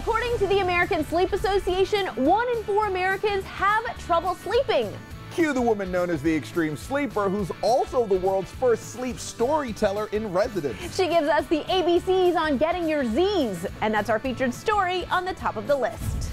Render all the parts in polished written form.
According to the American Sleep Association, 1 in 4 Americans have trouble sleeping. Cue the woman known as the extreme sleeper, who's also the world's first sleep storyteller-in-residence. She gives us the ABCs on getting your Z's, and that's our featured story on the top of the list.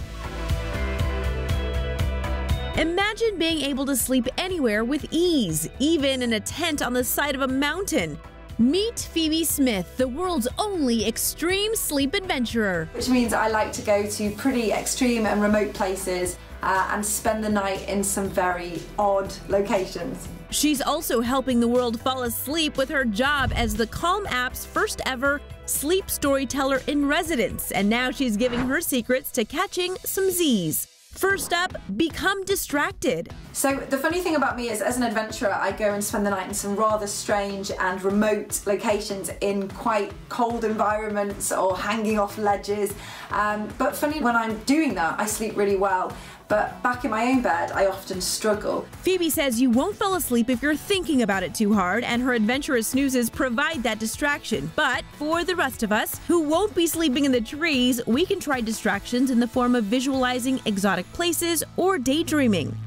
Imagine being able to sleep anywhere with ease, even in a tent on the side of a mountain. Meet Phoebe Smith, the world's only extreme sleep adventurer. Which means I like to go to pretty extreme and remote places and spend the night in some very odd locations. She's also helping the world fall asleep with her job as the Calm app's first ever sleep storyteller in residence, and now she's giving her secrets to catching some Z's. First up, become distracted. So the funny thing about me is, as an adventurer, I go and spend the night in some rather strange and remote locations in quite cold environments or hanging off ledges. But funny, when I'm doing that, I sleep really well. But back in my own bed, I often struggle. Phoebe says you won't fall asleep if you're thinking about it too hard, and her adventurous snoozes provide that distraction. But for the rest of us, who won't be sleeping in the trees, we can try distractions in the form of visualizing exotic places or daydreaming.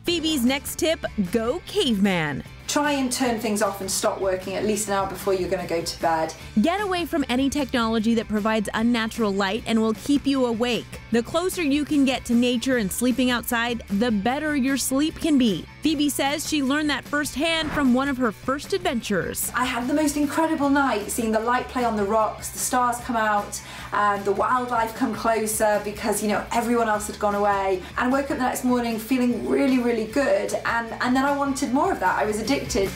Phoebe's next tip, go caveman. Try and turn things off and stop working at least an hour before you're going to go to bed. Get away from any technology that provides unnatural light and will keep you awake. The closer you can get to nature and sleeping outside, the better your sleep can be. Phoebe says she learned that firsthand from one of her first adventures. I had the most incredible night, seeing the light play on the rocks, the stars come out, the wildlife come closer because, you know, everyone else had gone away, and woke up the next morning feeling really, really good, and then I wanted more of that. I was addicted.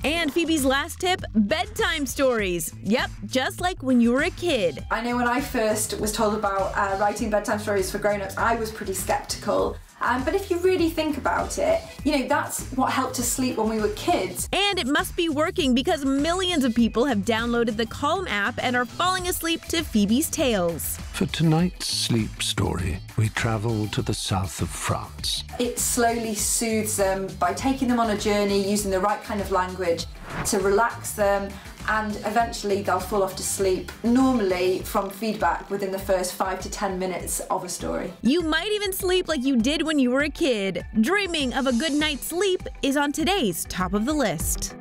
And Phoebe's last tip, bedtime stories. Yep, just like when you were a kid. I know when I first was told about writing bedtime stories for grown-ups, I was pretty skeptical. But if you really think about it, you know, that's what helped us sleep when we were kids. And it must be working because millions of people have downloaded the Calm app and are falling asleep to Phoebe's tales. For tonight's sleep story, we travel to the south of France. It slowly soothes them by taking them on a journey, using the right kind of language to relax them, and eventually they'll fall off to sleep, normally from feedback within the first 5 to 10 minutes of a story. You might even sleep like you did when you were a kid. Dreaming of a good night's sleep is on today's top of the list.